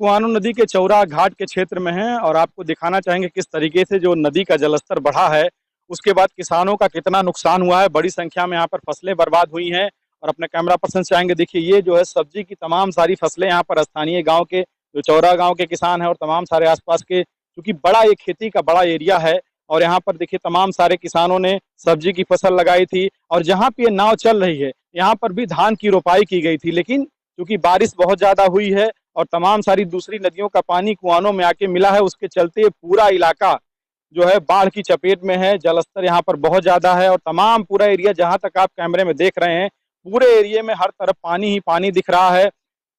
कुआनो नदी के चौरा घाट के क्षेत्र में हैं और आपको दिखाना चाहेंगे किस तरीके से जो नदी का जलस्तर बढ़ा है, उसके बाद किसानों का कितना नुकसान हुआ है। बड़ी संख्या में यहाँ पर फसलें बर्बाद हुई हैं और अपने कैमरा पर्सन से आएंगे। देखिए ये जो है सब्जी की तमाम सारी फसलें यहाँ पर स्थानीय गाँव के जो चौरा गाँव के किसान हैं और तमाम सारे आसपास के, क्योंकि बड़ा ये खेती का बड़ा एरिया है और यहाँ पर देखिए तमाम सारे किसानों ने सब्जी की फसल लगाई थी और जहाँ पे ये नाव चल रही है यहाँ पर भी धान की रोपाई की गई थी, लेकिन क्योंकि बारिश बहुत ज्यादा हुई है और तमाम सारी दूसरी नदियों का पानी कुआनों में आके मिला है, उसके चलते पूरा इलाका जो है बाढ़ की चपेट में है। जलस्तर यहाँ पर बहुत ज्यादा है और तमाम पूरा एरिया जहां तक आप कैमरे में देख रहे हैं, पूरे एरिया में हर तरफ पानी ही पानी दिख रहा है।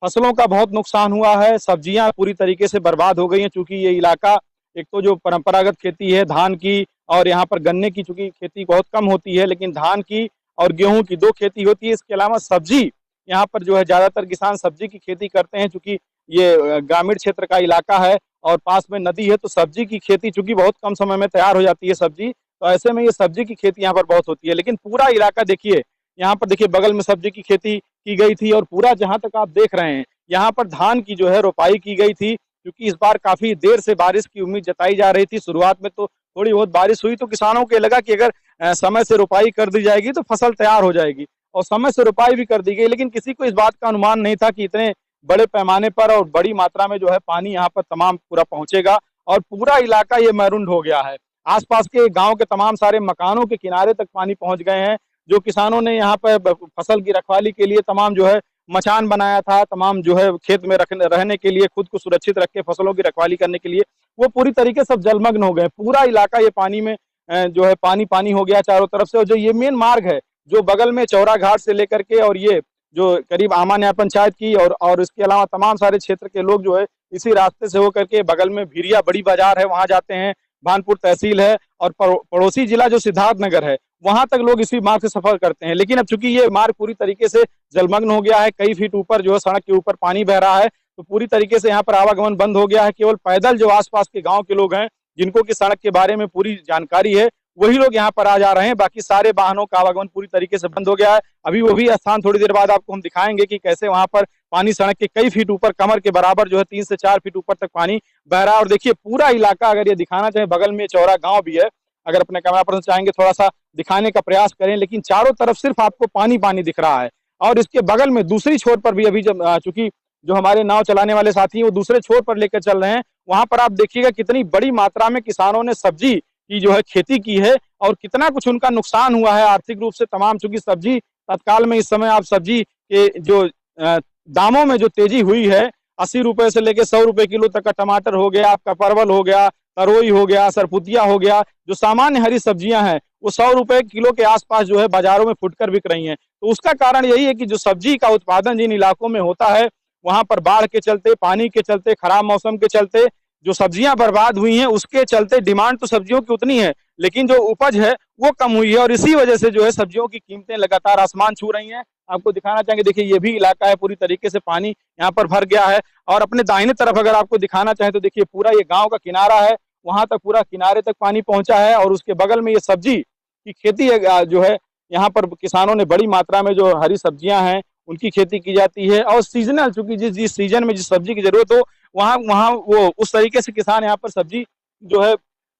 फसलों का बहुत नुकसान हुआ है, सब्जियां पूरी तरीके से बर्बाद हो गई हैं, चूंकि ये इलाका एक तो जो परंपरागत खेती है धान की और यहाँ पर गन्ने की चूंकि खेती बहुत कम होती है, लेकिन धान की और गेहूं की दो खेती होती है। इसके अलावा सब्जी यहाँ पर जो है ज्यादातर किसान सब्जी की खेती करते हैं, चूंकि ये ग्रामीण क्षेत्र का इलाका है और पास में नदी है, तो सब्जी की खेती चूंकि बहुत कम समय में तैयार हो जाती है सब्जी, तो ऐसे में ये सब्जी की खेती यहाँ पर बहुत होती है। लेकिन पूरा इलाका देखिए, यहाँ पर देखिए बगल में सब्जी की खेती की गई थी और पूरा जहां तक आप देख रहे हैं यहाँ पर धान की जो है रोपाई की गई थी, क्योंकि इस बार काफी देर से बारिश की उम्मीद जताई जा रही थी। शुरुआत में तो थोड़ी बहुत बारिश हुई तो किसानों को लगा कि अगर समय से रोपाई कर दी जाएगी तो फसल तैयार हो जाएगी और समय से रोपाई भी कर दी गई, लेकिन किसी को इस बात का अनुमान नहीं था कि इतने बड़े पैमाने पर और बड़ी मात्रा में जो है पानी यहाँ पर तमाम पूरा पहुंचेगा और पूरा इलाका ये मैरून हो गया है। आसपास के गांव के तमाम सारे मकानों के किनारे तक पानी पहुंच गए हैं। जो किसानों ने यहाँ पर फसल की रखवाली के लिए तमाम जो है मचान बनाया था, तमाम जो है खेत में रहने के लिए, खुद को सुरक्षित रख के फसलों की रखवाली करने के लिए, वो पूरी तरीके से जलमग्न हो गए। पूरा इलाका ये पानी में जो है पानी पानी हो गया चारों तरफ से। और जो ये मेन मार्ग है जो बगल में चौरा घाट से लेकर के और ये जो करीब आमा न्याय पंचायत की और इसके अलावा तमाम सारे क्षेत्र के लोग जो है इसी रास्ते से होकर के बगल में भिरिया बड़ी बाजार है वहां जाते हैं, भानपुर तहसील है और पड़ोसी जिला जो सिद्धार्थनगर है वहां तक लोग इसी मार्ग से सफर करते हैं। लेकिन अब चूंकि ये मार्ग पूरी तरीके से जलमग्न हो गया है, कई फीट ऊपर जो है सड़क के ऊपर पानी बह रहा है, तो पूरी तरीके से यहाँ पर आवागमन बंद हो गया है। केवल पैदल जो आसपास के गाँव के लोग हैं जिनको की सड़क के बारे में पूरी जानकारी है वही लोग यहाँ पर आ जा रहे हैं, बाकी सारे वाहनों का आवागमन पूरी तरीके से बंद हो गया है। अभी वो भी स्थान थोड़ी देर बाद आपको हम दिखाएंगे कि कैसे वहां पर पानी सड़क के कई फीट ऊपर, कमर के बराबर जो है 3 से 4 फीट ऊपर तक पानी बह रहा है। और देखिए पूरा इलाका, अगर ये दिखाना चाहे, बगल में चौरा गांव भी है, अगर अपने कैमरा पर्सन चाहेंगे थोड़ा सा दिखाने का प्रयास करें, लेकिन चारों तरफ सिर्फ आपको पानी पानी दिख रहा है। और इसके बगल में दूसरी छोर पर भी अभी जब चूंकि जो हमारे नाव चलाने वाले साथी हैं वो दूसरे छोर पर लेकर चल रहे हैं, वहां पर आप देखिएगा कितनी बड़ी मात्रा में किसानों ने सब्जी की जो है खेती की है और कितना कुछ उनका नुकसान हुआ है आर्थिक रूप से तमाम। चूंकि सब्जी तत्काल में इस समय आप सब्जी के जो दामों में जो तेजी हुई है, 80 रुपए से लेके 100 रुपए किलो तक का टमाटर हो गया, आपका परवल हो गया, तरोई हो गया, सरपुतिया हो गया, जो सामान्य हरी सब्जियां हैं वो 100 रुपए किलो के आसपास जो है बाजारों में फुटकर बिक रही हैं। तो उसका कारण यही है कि जो सब्जी का उत्पादन जिन इलाकों में होता है वहां पर बाढ़ के चलते, पानी के चलते, खराब मौसम के चलते जो सब्जियां बर्बाद हुई हैं, उसके चलते डिमांड तो सब्जियों की उतनी है लेकिन जो उपज है वो कम हुई है और इसी वजह से जो है सब्जियों की कीमतें लगातार आसमान छू रही हैं। आपको दिखाना चाहेंगे, देखिए ये भी इलाका है, पूरी तरीके से पानी यहाँ पर भर गया है। और अपने दाहिने तरफ अगर आपको दिखाना चाहे तो देखिए पूरा ये गाँव का किनारा है, वहां तक पूरा किनारे तक पानी पहुंचा है और उसके बगल में ये सब्जी की खेती जो है यहाँ पर किसानों ने बड़ी मात्रा में जो हरी सब्जियां हैं उनकी खेती की जाती है। और सीजनल, चूंकि जिस सीजन में जिस सब्जी की जरूरत हो वहाँ वहाँ वो उस तरीके से किसान यहाँ पर सब्जी जो है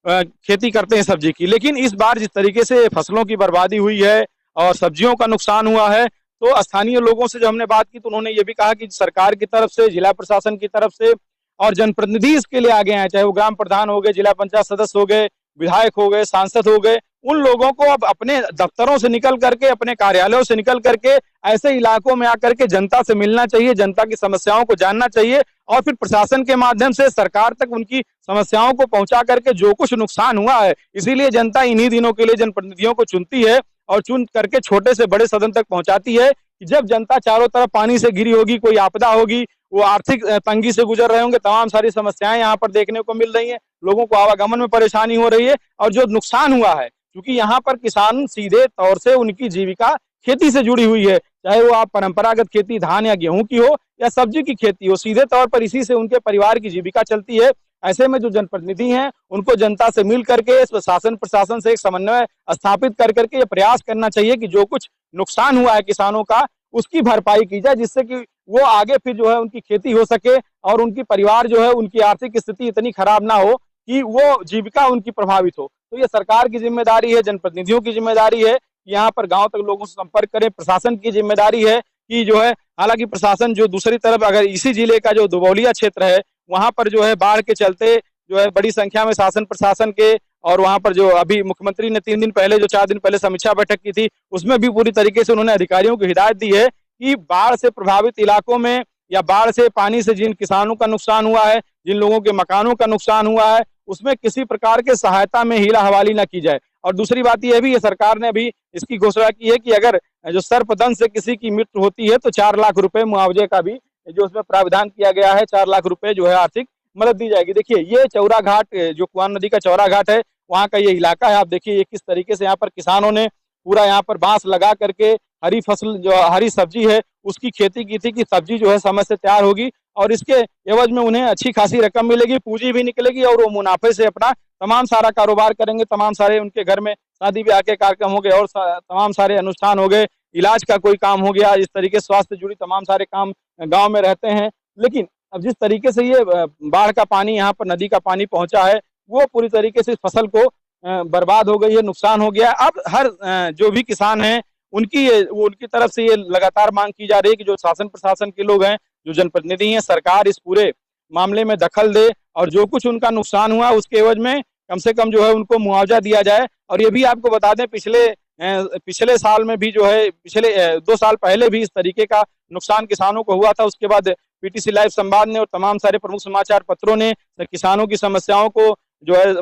खेती करते हैं सब्जी की। लेकिन इस बार जिस तरीके से फसलों की बर्बादी हुई है और सब्जियों का नुकसान हुआ है, तो स्थानीय लोगों से जब हमने बात की तो उन्होंने ये भी कहा कि सरकार की तरफ से, जिला प्रशासन की तरफ से और जनप्रतिनिधि इसके लिए आगे आए, चाहे वो ग्राम प्रधान हो गए, जिला पंचायत सदस्य हो गए, विधायक हो गए, सांसद हो गए, उन लोगों को अब अपने दफ्तरों से निकल करके, अपने कार्यालयों से निकल करके ऐसे इलाकों में आकर के जनता से मिलना चाहिए, जनता की समस्याओं को जानना चाहिए और फिर प्रशासन के माध्यम से सरकार तक उनकी समस्याओं को पहुंचा करके जो कुछ नुकसान हुआ है, इसीलिए जनता इन्हीं दिनों के लिए जनप्रतिनिधियों को चुनती है और चुन करके छोटे से बड़े सदन तक पहुंचाती है कि जब जनता चारों तरफ पानी से घिरी होगी, कोई आपदा होगी, वो आर्थिक तंगी से गुजर रहे होंगे, तमाम सारी समस्याएं यहाँ पर देखने को मिल रही हैं, लोगों को आवागमन में परेशानी हो रही है और जो नुकसान हुआ है, क्योंकि यहाँ पर किसान सीधे तौर से उनकी जीविका खेती से जुड़ी हुई है, चाहे वो आप परंपरागत खेती धान या गेहूं की हो या सब्जी की खेती हो, सीधे तौर पर इसी से उनके परिवार की जीविका चलती है। ऐसे में जो जनप्रतिनिधि हैं उनको जनता से मिल करके शासन प्रशासन से एक समन्वय स्थापित कर करके ये प्रयास करना चाहिए कि जो कुछ नुकसान हुआ है किसानों का उसकी भरपाई की जाए, जिससे कि वो आगे फिर जो है उनकी खेती हो सके और उनकी परिवार जो है उनकी आर्थिक स्थिति इतनी खराब ना हो कि वो जीविका उनकी प्रभावित हो। तो ये सरकार की जिम्मेदारी है, जनप्रतिनिधियों की जिम्मेदारी है कि यहाँ पर गांव तक लोगों से संपर्क करें। प्रशासन की जिम्मेदारी है कि जो है, हालांकि प्रशासन जो दूसरी तरफ अगर इसी जिले का जो दुबौलिया क्षेत्र है वहां पर जो है बाढ़ के चलते जो है बड़ी संख्या में शासन प्रशासन के, और वहां पर जो अभी मुख्यमंत्री ने 3 दिन पहले जो 4 दिन पहले समीक्षा बैठक की थी उसमें भी पूरी तरीके से उन्होंने अधिकारियों को हिदायत दी है कि बाढ़ से प्रभावित इलाकों में या बाढ़ से पानी से जिन किसानों का नुकसान हुआ है, जिन लोगों के मकानों का नुकसान हुआ है, उसमें किसी प्रकार के सहायता में हीला हवाली न की जाए। और दूसरी बात यह भी है, सरकार ने अभी इसकी घोषणा की है कि अगर जो सर्पदंश से किसी की मृत्यु होती है तो 4 लाख रुपए मुआवजे का भी जो उसमें प्रावधान किया गया है, 4 लाख रुपए जो है आर्थिक मदद दी जाएगी। देखिए ये चौरा घाट, जो कुआन नदी का चौरा घाट है, वहाँ का ये इलाका है। आप देखिए ये किस तरीके से यहाँ पर किसानों ने पूरा यहाँ पर बांस लगा करके हरी फसल जो हरी सब्जी है उसकी खेती की थी कि सब्जी जो है समय से तैयार होगी और इसके एवज में उन्हें अच्छी खासी रकम मिलेगी, पूंजी भी निकलेगी और वो मुनाफे से अपना तमाम सारा कारोबार करेंगे। तमाम सारे उनके घर में शादी ब्याह के कार्यक्रम हो गए और तमाम सारे अनुष्ठान हो गए, इलाज का कोई काम हो गया, इस तरीके से स्वास्थ्य से जुड़ी तमाम सारे काम गाँव में रहते हैं। लेकिन अब जिस तरीके से ये बाढ़ का पानी यहाँ पर नदी का पानी पहुंचा है वो पूरी तरीके से फसल को बर्बाद हो गई है, नुकसान हो गया। अब हर जो भी किसान हैं उनकी तरफ से ये लगातार मांग की जा रही है कि जो शासन प्रशासन के लोग हैं, जो जनप्रतिनिधि हैं, सरकार इस पूरे मामले में दखल दे और जो कुछ उनका नुकसान हुआ उसके एवज में कम से कम जो है उनको मुआवजा दिया जाए। और ये भी आपको बता दें पिछले साल में भी जो है पिछले 2 साल पहले भी इस तरीके का नुकसान किसानों को हुआ था। उसके बाद पीटीसी लाइव संवाद ने और तमाम सारे प्रमुख समाचार पत्रों ने किसानों की समस्याओं को जो है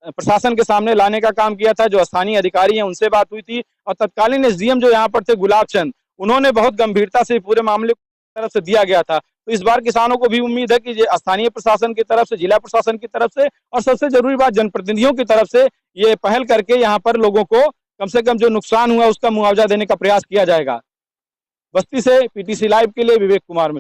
प्रशासन के सामने लाने का काम किया था। जो स्थानीय अधिकारी हैं उनसे बात हुई थी और तत्कालीन एसडीएम जो यहाँ पर थे गुलाब चंद, उन्होंने बहुत गंभीरता से पूरे मामले को तरफ से दिया गया था। तो इस बार किसानों को भी उम्मीद है कि स्थानीय प्रशासन की तरफ से, जिला प्रशासन की तरफ से और सबसे जरूरी बात जनप्रतिनिधियों की तरफ से ये पहल करके यहाँ पर लोगों को कम से कम जो नुकसान हुआ उसका मुआवजा देने का प्रयास किया जाएगा। बस्ती से पीटीसी लाइव के लिए विवेक कुमार मिश्र।